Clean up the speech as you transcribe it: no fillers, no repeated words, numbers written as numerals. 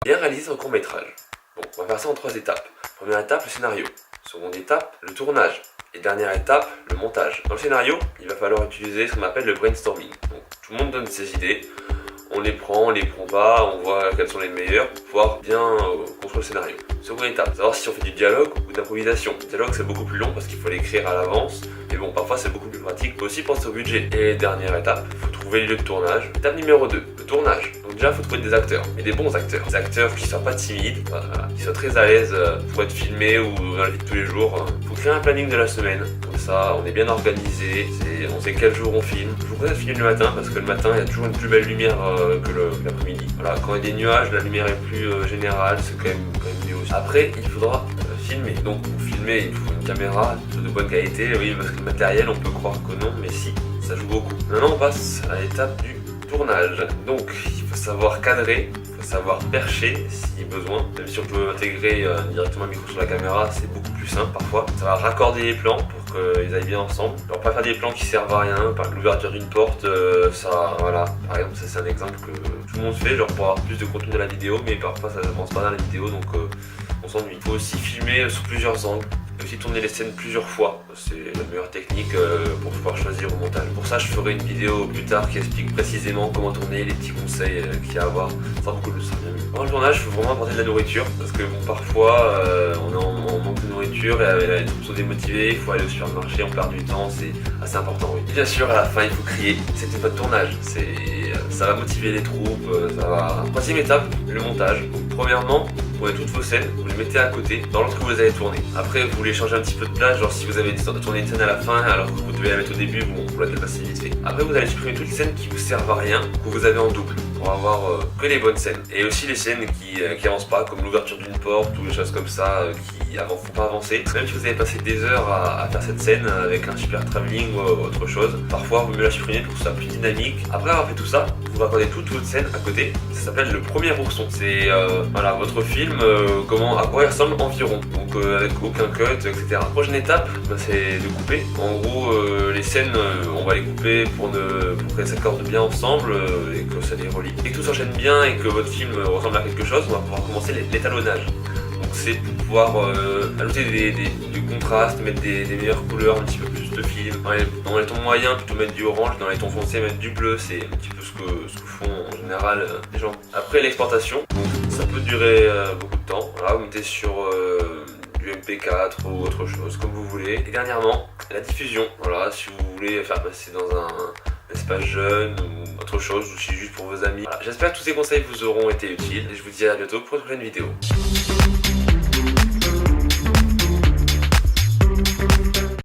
Bien réaliser un court métrage. Bon, on va faire ça en 3 étapes. Première étape, le scénario. Seconde étape, le tournage. Et dernière étape, le montage. Dans le scénario, il va falloir utiliser ce qu'on appelle le brainstorming. Donc, tout le monde donne ses idées. On les prend pas, on voit quelles sont les meilleures pour pouvoir bien construire le scénario. Seconde étape, savoir si on fait du dialogue ou d'improvisation. Le dialogue c'est beaucoup plus long parce qu'il faut l'écrire à l'avance, mais bon parfois c'est beaucoup plus pratique, il faut aussi penser au budget. Et dernière étape, il faut trouver le lieu de tournage. Étape numéro 2, le tournage. Donc déjà il faut trouver des acteurs, mais des bons acteurs. Des acteurs qui soient pas timides, voilà, qui soient très à l'aise pour être filmés ou dans la vie de tous les jours. Il faut créer un planning de la semaine, comme ça on est bien organisé, on sait quel jour on filme. Je vous conseille de filmer le matin parce que le matin il y a toujours une plus belle lumière que l'après-midi. Voilà, quand il y a des nuages, la lumière est plus générale, c'est quand même mieux aussi. Après, il faudra filmer. Donc pour filmer, il faut une caméra de bonne qualité. Oui, parce que le matériel, on peut croire que non, mais si, ça joue beaucoup. Maintenant, on passe à l'étape du tournage. Donc, il faut savoir cadrer, il faut savoir percher si besoin. Même si on peut intégrer directement un micro sur la caméra, c'est beaucoup plus simple parfois. Ça va raccorder les plans pour qu'ils aillent bien ensemble. Alors pas faire des plans qui servent à rien, par exemple l'ouverture d'une porte, ça, voilà. Par exemple, ça c'est un exemple que tout le monde fait, genre pour avoir plus de contenu dans la vidéo, mais parfois ça avance pas dans la vidéo, donc on s'ennuie. Il faut aussi filmer sous plusieurs angles. Et aussi tourner les scènes plusieurs fois, c'est la meilleure technique pour pouvoir choisir au montage. Pour ça je ferai une vidéo plus tard qui explique précisément comment tourner, les petits conseils qu'il y a à avoir. Ça beaucoup le sera bien mieux. Dans le tournage, il faut vraiment apporter de la nourriture parce que bon, parfois on est en manque de nourriture et les troupes sont démotivées, il faut aller au supermarché, on perd du temps, c'est assez important, oui. Et bien sûr à la fin il faut crier, c'était votre tournage, ça va motiver les troupes, ça va. Troisième étape, le montage. Donc, premièrement, vous prenez toutes vos scènes, vous les mettez à côté dans l'ordre que vous avez tourné. Après vous voulez changer un petit peu de place, genre si vous avez tourné une scène à la fin alors que vous devez la mettre au début, bon vous la dépassez vite fait. Après vous allez supprimer toutes les scènes qui vous servent à rien, que vous avez en double, pour avoir que les bonnes scènes. Et aussi les scènes qui avancent pas, comme l'ouverture d'une porte ou des choses comme ça qui font pas avancer. Même si vous avez passé des heures à faire cette scène avec un super travelling ou autre chose, parfois vous mieux la supprimer pour que ce soit plus dynamique. Après avoir fait tout ça, vous raccordez toute votre scène à côté. Ça s'appelle le premier ourson. C'est voilà, votre film, à quoi il ressemble environ. Donc avec aucun cut, etc. Prochaine étape, c'est de couper. En gros, les scènes, on va les couper pour qu'elles s'accordent bien ensemble et que ça les relie. Et que tout s'enchaîne bien et que votre film ressemble à quelque chose, on va pouvoir commencer l'étalonnage. Donc c'est pour pouvoir ajouter du contraste, mettre des meilleures couleurs, un petit peu plus de film. Dans les tons moyens, plutôt mettre du orange, dans les tons foncés, mettre du bleu, c'est un petit peu ce que font en général les gens. Après l'exportation, ça peut durer beaucoup de temps. Voilà, vous mettez sur du MP4 ou autre chose, comme vous voulez. Et dernièrement, la diffusion. Voilà, si vous voulez faire passer dans un espace jeune ou autre chose, ou si juste pour vos amis. Voilà, j'espère que tous ces conseils vous auront été utiles et je vous dis à bientôt pour une prochaine vidéo.